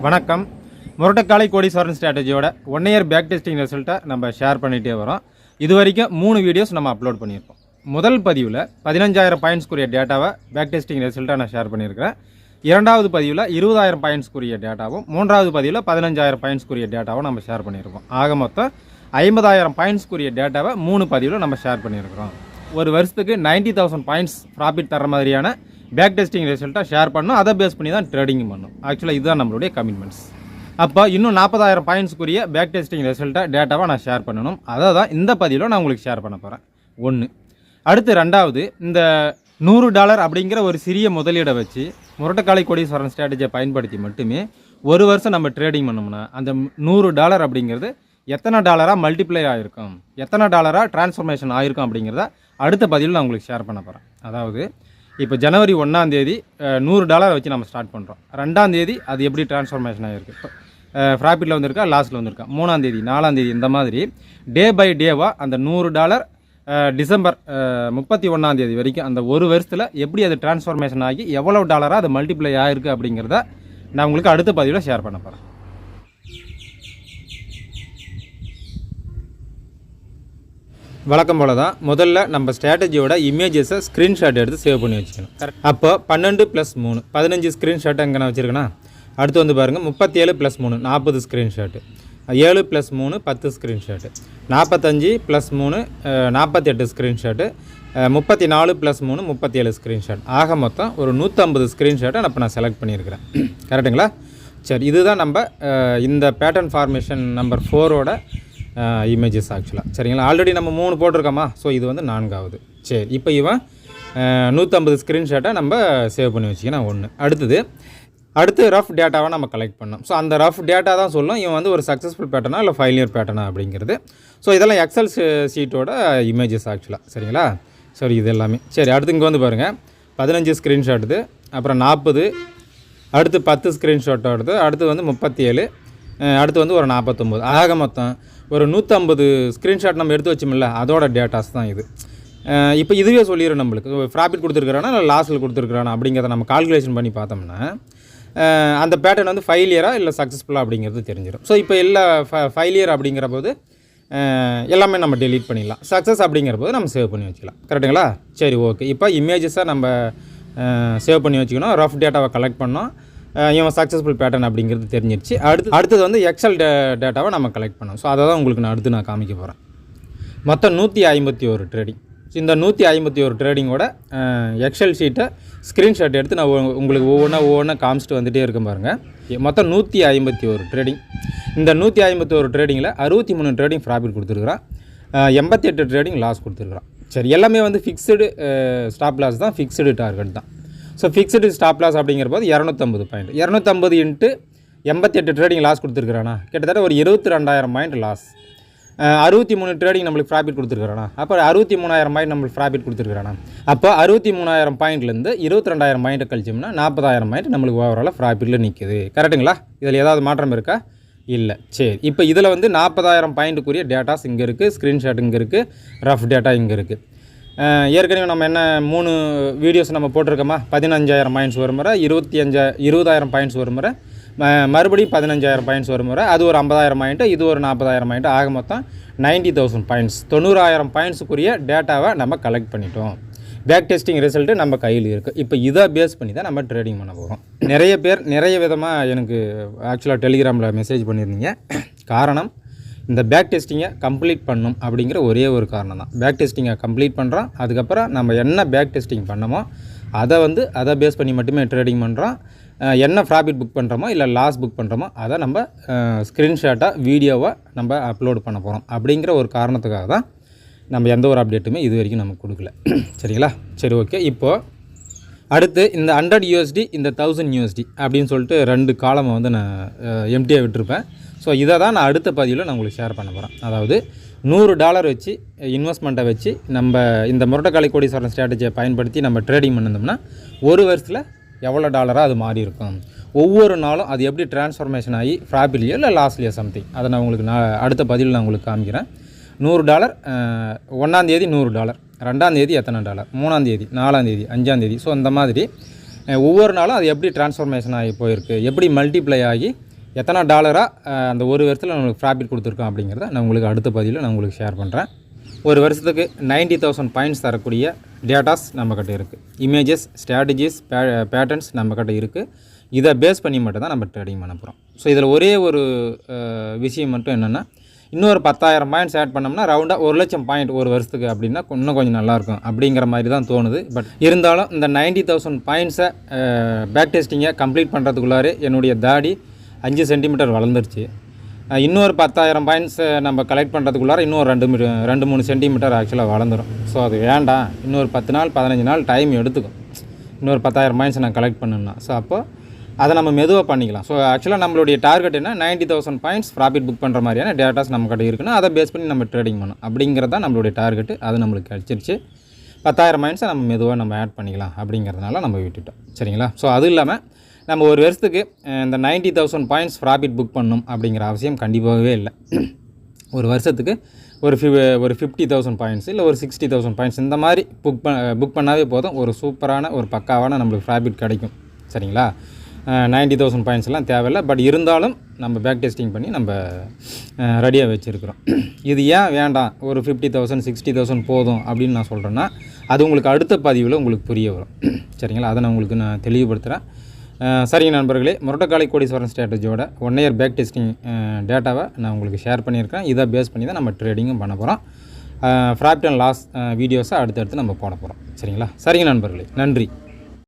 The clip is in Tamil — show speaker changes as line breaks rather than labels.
வணக்கம். முரட்டக்காலை கோடீஸ்வரன் ஸ்ட்ராட்டஜியோட 1 இயர் பேக் டெஸ்டிங் ரிசல்ட்டை நம்ம ஷேர் பண்ணிகிட்டே வரோம். இது வரைக்கும் 3 வீடியோஸ் நம்ம அப்லோட் பண்ணியிருக்கோம். முதல் பதிவில் 15,000 பாயிண்ட்ஸ்க்குரிய டேட்டாவை பேக் டெஸ்டிங் ரிசல்ட்டாக நான் ஷேர் பண்ணியிருக்கிறேன். இரண்டாவது பதிவில் 20,000 பாயிண்ட்ஸ்க்குரிய டேட்டாவும், மூன்றாவது பதிவில் 15,000 பாயிண்ட்ஸ்க்குரிய டேட்டாவும் நம்ம ஷேர் பண்ணியிருக்கோம். ஆக மொத்தம் 50,000 பாயிண்ட்ஸ்க்குரிய டேட்டாவை 3 பதிவில் நம்ம ஷேர் பண்ணியிருக்கிறோம். ஒரு வருஷத்துக்கு 90,000 பாயிண்ட்ஸ் ப்ராஃபிட் தர மாதிரியான பேக் டெஸ்டிங் ரிசல்ட்டாக ஷேர் பண்ணணும். அதை பேஸ் பண்ணி தான் ட்ரேடிங் பண்ணணும். ஆக்சுவலாக இதுதான் நம்மளுடைய கமிட்மெண்ட்ஸ். அப்போ இன்னும் 40,000 பாயிண்ட்ஸ்க்குரிய பேக் டெஸ்டிங் ரிசல்ட்டாக டேட்டாவை நான் ஷேர் பண்ணணும். அதை தான் இந்த பதிவில் நான் உங்களுக்கு ஷேர் பண்ண போகிறேன். ஒன்று. அடுத்து ரெண்டாவது, இந்த $100 அப்படிங்கிற ஒரு சிறிய முதலீடை வச்சு முரட்டக்காலை கோடீஸ்வரன் ஸ்ட்ராட்டஜியை பயன்படுத்தி மட்டுமே ஒரு வருஷம் நம்ம ட்ரேடிங் பண்ணோம்னா அந்த $100 அப்படிங்கிறது எத்தனை டாலராக மல்டிப்ளை ஆகிருக்கும், எத்தனை டாலராக டிரான்ஸ்ஃபர்மேஷன் ஆகிருக்கும் அப்படிங்கிறத அடுத்த பதிவில் நான் உங்களுக்கு ஷேர் பண்ண போகிறேன். அதாவது இப்போ ஜனவரி 1ஆம் தேதி $100 வச்சு நம்ம ஸ்டார்ட் பண்ணுறோம். 2ஆம் தேதி அது எப்படி டிரான்ஸ்ஃபர்மேஷன் ஆகிருக்கு, ப்ராஃபிட்டில் வந்திருக்கா லாஸில் வந்திருக்கா, 3ஆம் தேதி 4ஆம் தேதி இந்த மாதிரி டே பை டேவாக அந்த $100 டிசம்பர் 31ஆம் தேதி வரைக்கும் அந்த ஒரு வருஷத்தில் எப்படி அது டிரான்ஸ்ஃபர்மேஷன் ஆகி எவ்வளோ டாலராக அது மல்டிப்ளை ஆகிருக்கு அப்படிங்கிறத நான் உங்களுக்கு அடுத்த பதிவில் ஷேர் பண்ண போகிறேன். வழக்கம் போல தான் முதல்ல நம்ம ஸ்ட்ராட்டஜியோட இமேஜஸை ஸ்க்ரீன்ஷாட் எடுத்து சேவ் பண்ணி வச்சுக்கணும். அப்போ 12 + 3 15 ஸ்க்ரீன்ஷாட் எங்கே நான் வச்சுருக்கேன்னா, அடுத்து வந்து பாருங்கள் 37 + 3 40 ஸ்க்ரீன்ஷாட்டு, 7 + 3 10 ஸ்க்ரீன்ஷாட்டு, 45 + 3 48 ஸ்க்ரீன்ஷாட்டு, 34 + 3 37 ஸ்க்ரீன்ஷாட். ஆக மொத்தம் ஒரு 150 ஸ்க்ரீன்ஷாட்டை இப்போ நான் செலக்ட் பண்ணியிருக்கிறேன். கரெக்டுங்களா? சரி, இதுதான் நம்ம இந்த பேட்டர்ன் ஃபார்மேஷன் நம்பர் 4ஓட இமேஜஸ் ஆக்சுவலாக. சரிங்களா? ஆல்ரெடி நம்ம 3 போட்டிருக்கோமா, ஸோ இது வந்து 4ஆவது. சரி, இப்போ இவன் 150 ஸ்க்ரீன்ஷாட்டை நம்ம சேவ் பண்ணி வச்சுக்கணும். ஒன்று. அடுத்து ரஃப் டேட்டாவை நம்ம கலெக்ட் பண்ணோம். ஸோ அந்த ரஃப் டேட்டா தான் சொல்லும் இவன் வந்து ஒரு சக்ஸஸ்ஃபுல் பேட்டர்னா இல்லை ஃபெயிலியர் பேட்டர்னா அப்படிங்கிறது. ஸோ இதெல்லாம் எக்ஸல் ஷீட்டோட இமேஜஸ் ஆக்சுவலாக. சரிங்களா? சரி, இது எல்லாமே சரி. அடுத்து இங்கே வந்து பாருங்கள் 15 ஸ்க்ரீன்ஷாட்டுது, அப்புறம் 40, அடுத்து 10 ஸ்க்ரீன்ஷாட் வருது, அடுத்து வந்து 37, அடுத்து வந்து ஒரு 49. ஆக மொத்தம் ஒரு 150 ஸ்க்ரீன்ஷாட் நம்ம எடுத்து வச்சோம்ல, அதோட டேட்டாஸ் தான் இது. இப்போ இதுவே சொல்லிடும் நம்மளுக்கு ப்ராஃபிட் கொடுத்துருக்குறானா இல்லை லாஸில் கொடுத்துருக்குறானா அப்படிங்கிறத நம்ம கால்குலேஷன் பண்ணி பார்த்தோம்னா அந்த பேட்டர்ன் வந்து ஃபெயிலியராக இல்லை சக்ஸஸ்ஃபுல்லாக அப்படிங்கிறது தெரிஞ்சிடும். ஸோ இப்போ எல்லா ஃபெயிலியர் அப்படிங்கிற போது எல்லாமே நம்ம டெலீட் பண்ணிடலாம். சக்ஸஸ் அப்படிங்கிற போது நம்ம சேவ் பண்ணி வச்சுக்கலாம். கரெக்டுங்களா? சரி, ஓகே. இப்போ இமேஜஸை நம்ம சேவ் பண்ணி வச்சுக்கணும். ரஃப் டேட்டாவை கலெக்ட் பண்ணோம். இவன் சக்ஸஸ்ஃபுல் பேட்டர்ன் அப்படிங்கிறது தெரிஞ்சிருச்சு. அடுத்தது வந்து எக்ஸல் டேட்டாவை நம்ம கலெக்ட் பண்ணோம். ஸோ அதை தான் உங்களுக்கு நான் காமிக்க போகிறேன். மொத்தம் 151 ட்ரேடிங். இந்த 151 ட்ரேடிங்கோட எக்ஸல் ஷீட்டை ஸ்க்ரீன்ஷாட் எடுத்து நான் உங்களுக்கு ஒவ்வொன்றா காமிச்சிட்டு வந்துகிட்டே இருக்கும் பாருங்கள். மொத்தம் 151 ட்ரேடிங். இந்த 151 ட்ரேடிங்கில் 63 ட்ரேடிங் ப்ராஃபிட் கொடுத்துருக்குறான், 88 ட்ரேடிங் லாஸ் கொடுத்துருக்குறான். சரி, எல்லாமே வந்து ஃபிக்ஸ்டு ஸ்டாப் லாஸ் தான், ஃபிக்ஸ்டு டார்கெட் தான். ஸோ ஃபிக்ஸ்டு ஸ்டாப் லாஸ் அப்படிங்கிற போது 250 பாயிண்ட், 250 இன்ட்டு 88 ட்ரேடிங் லாஸ் கொடுத்துருக்குறானா, கிட்டத்தட்ட ஒரு 22,000 பாயிண்ட் லாஸ். 63 ட்ரேடிங் நம்மளுக்கு ப்ராஃபிட் கொடுத்துருக்குறானா, அப்போ 63,000 பாயிண்ட் நம்மளுக்கு ப்ராஃபிட் கொடுத்துருக்குறானா. அப்போ 63,000 பாயிண்ட்லேருந்து 22,000 பாயிண்ட்டை கழிச்சோம்னா 40,000 பாயிண்ட் நம்மளுக்கு ஓவராலாக ப்ராஃபிட்டில் நிற்குது. கரெக்டுங்களா? இதில் ஏதாவது மாற்றம் இருக்கா? இல்லை. சரி, இப்போ இதில் வந்து 40,000 பாயிண்ட்டுக்குரிய டேட்டாஸ் இங்கே இருக்குது, ஸ்க்ரீன்ஷாட் இங்கே இருக்குது, ரஃப் டேட்டா இங்கே இருக்குது. ஏற்கனவே நம்ம என்ன 3 வீடியோஸ் நம்ம போட்டிருக்கோமா, 15,000 பாயிண்ட்ஸ் ஒரு முறை, 20,000 பாயிண்ட்ஸ் ஒரு முறை, மறுபடியும் 15,000 பாயிண்ட்ஸ் ஒரு முறை, அது ஒரு 50,000 பாயிண்ட்டு, இது ஒரு 40,000 பாயிண்ட்டு, ஆக மொத்தம் 90,000 பாயிண்ட்ஸ், 90,000 பாயிண்ட்ஸுக்குரிய டேட்டாவை நம்ம கலெக்ட் பண்ணிட்டோம். பேக் டெஸ்டிங் ரிசல்ட்டு நம்ம கையில் இருக்குது. இப்போ இதை பேஸ் பண்ணி தான் நம்ம ட்ரேடிங் பண்ண போகிறோம். நிறைய பேர் நிறைய விதமாக எனக்கு ஆக்சுவலாக டெலிகிராமில் மெசேஜ் பண்ணியிருந்தீங்க. காரணம், இந்த பேக் டெஸ்டிங்கை கம்ப்ளீட் பண்ணணும் அப்படிங்கிற ஒரே ஒரு காரணம் தான். பேக் டெஸ்டிங்கை கம்ப்ளீட் பண்ணுறோம், அதுக்கப்புறம் நம்ம என்ன பேக் டெஸ்டிங் பண்ணமோ அதை பேஸ் பண்ணி மட்டுமே ட்ரேடிங் பண்ணுறோம். என்ன ப்ராஃபிட் புக் பண்ணுறோமோ இல்லை லாஸ் புக் பண்ணுறோமோ அதை நம்ம ஸ்க்ரீன்ஷாட்டாக வீடியோவாக நம்ம அப்லோட் பண்ண போகிறோம். அப்படிங்கிற ஒரு காரணத்துக்காக தான் நம்ம எந்த ஒரு அப்டேட்டுமே இது வரைக்கும் நமக்கு கொடுக்கல. சரிங்களா? சரி, ஓகே. இப்போது அடுத்து இந்த 100 USD, இந்த 1000 USD அப்படின்னு சொல்லிட்டு 2 காலமை வந்து நான் எம்டியாக விட்டுருப்பேன். ஸோ இதை தான் நான் அடுத்த பதிவில் நான் உங்களுக்கு ஷேர் பண்ண போகிறேன். அதாவது $100 வச்சு இன்வெஸ்ட்மெண்ட்டை வச்சு நம்ம இந்த முரட்டக்காலை கோடீஸ்வரன் ஸ்ட்ராட்டஜியை பயன்படுத்தி நம்ம ட்ரேடிங் பண்ணிருந்தோம்னா ஒரு வருஷத்தில் எவ்வளோ டாலராக அது மாறி இருக்கும், ஒவ்வொரு நாளும் அது எப்படி டிரான்ஸ்ஃபர்மேஷன் ஆகி ப்ராஃபிட்லையோ இல்லை லாஸ்லையோ சம்திங், அதை நான் உங்களுக்கு அடுத்த பதிவில் நான் உங்களுக்கு காமிக்கிறேன். $100 1ஆம் தேதி $100, 2ஆம் தேதி எத்தனை டாலர், 3ஆம் தேதி, 4ஆம் தேதி, 5ஆம் தேதி. ஸோ இந்த மாதிரி ஒவ்வொரு நாளும் அது எப்படி டிரான்ஸ்ஃபர்மேஷன் ஆகி போயிருக்கு, எப்படி மல்டிப்ளை ஆகி எத்தனை டாலராக அந்த ஒரு வருஷத்தில் நம்மளுக்கு ப்ராஃபிட் கொடுத்துருக்கோம் அப்படிங்கிறத நான் உங்களுக்கு அடுத்த பதிவில் நான் உங்களுக்கு ஷேர் பண்ணுறேன். ஒரு வருஷத்துக்கு 90,000 பாயிண்ட்ஸ் தரக்கூடிய டேட்டாஸ் நம்மக்கிட்ட இருக்குது. இமேஜஸ், ஸ்ட்ராட்டஜிஸ், பேட்டர்ன்ஸ் நம்மக்கிட்ட இருக்குது. இதை பேஸ் பண்ணி மட்டும் தான் நம்ம ட்ரேடிங் பண்ண போகிறோம். ஸோ இதில் ஒரே ஒரு விஷயம் மட்டும் என்னென்னா, இன்னொரு 10,000 பாயிண்ட்ஸ் ஆட் பண்ணோம்னா ரவுண்டாக 1,00,000 பாயிண்ட் ஒரு வருஷத்துக்கு அப்படின்னா இன்னும் கொஞ்சம் நல்லாயிருக்கும் அப்படிங்கிற மாதிரி தான் தோணுது. பட் இருந்தாலும் இந்த 90,000 பாயிண்ட்ஸை பேக் டெஸ்டிங்கை கம்ப்ளீட் பண்ணுறதுக்குள்ளாரே என்னுடைய தாடி 5 சென்டிமீட்டர் வளர்ந்துருச்சு. இன்னொரு 10,000 பாயிண்ட்ஸை நம்ம கலெக்ட் பண்ணுறதுக்குள்ளார இன்னொரு 2-3 சென்டிமீட்டர் ஆக்சுவலாக வளர்ந்துடும். ஸோ அது வேண்டாம், இன்னொரு 10 நாள் 15 நாள் டைம் எடுத்துக்கும் இன்னொரு 10,000 பாயிண்ட்ஸை நான் கலெக்ட் பண்ணணும்னா. ஸோ அப்போ அதை நம்ம மெதுவாக பண்ணிக்கலாம். ஸோ ஆக்சுவலாக நம்மளுடைய டார்கெட் என்ன, 90,000 பாயிண்ட்ஸ் ப்ராஃபிட் புக் பண்ணுற மாதிரியான டேட்டாஸ் நம்மக்கிட்ட இருக்குன்னா அதை பேஸ் பண்ணி நம்ம ட்ரேடிங் பண்ணணும் அப்படிங்கிறது தான் நம்மளுடைய டார்கெட்டு. அது நம்மளுக்கு கிடச்சிருச்சு. 10,000 பாயிண்ட்ஸை நம்ம மெதுவாக நம்ம ஆட் பண்ணிக்கலாம் அப்படிங்கிறதுனால நம்ம விட்டுட்டோம். சரிங்களா? ஸோ அது இல்லாமல் நம்ம ஒரு வருஷத்துக்கு இந்த 90,000 பாயிண்ட்ஸ் ப்ராஃபிட் புக் பண்ணணும் அப்படிங்கிற அவசியம் கண்டிப்பாகவே இல்லை. ஒரு வருஷத்துக்கு ஒரு 50,000 பாயிண்ட்ஸ் இல்லை ஒரு 60,000 பாயிண்ட்ஸ் இந்த மாதிரி புக் பண்ணாவே போதும். ஒரு சூப்பரான ஒரு பக்காவான நம்மளுக்கு ப்ராஃபிட் கிடைக்கும். சரிங்களா? 90,000 பாயிண்ட்ஸ்லாம் தேவையில்லை. பட் இருந்தாலும் நம்ம பேக் டெஸ்டிங் பண்ணி நம்ம ரெடியாக வச்சுருக்கிறோம். இது ஏன் வேண்டாம், ஒரு 50,000 60,000 போதும் அப்படின்னு நான் சொல்கிறேன்னா, அது உங்களுக்கு அடுத்த பதிவில் உங்களுக்கு புரிய வரும். சரிங்களா? அதை நான் உங்களுக்கு தெளிவுபடுத்துகிறேன். சரிங்க நண்பர்களே, முரட்டக்காலை கோடீஸ்வரன் ஸ்ட்ராட்டஜியோட 1 இயர் பேக் டெஸ்டிங் டேட்டாவை நான் உங்களுக்கு ஷேர் பண்ணியிருக்கேன். இதை பேஸ் பண்ணி தான் நம்ம ட்ரேடிங்கும் பண்ண போகிறோம். ப்ராஃபிட் அண்ட் லாஸ் வீடியோஸை அடுத்தடுத்து நம்ம போட போகிறோம். சரிங்களா? சரிங்க நண்பர்களே, நன்றி.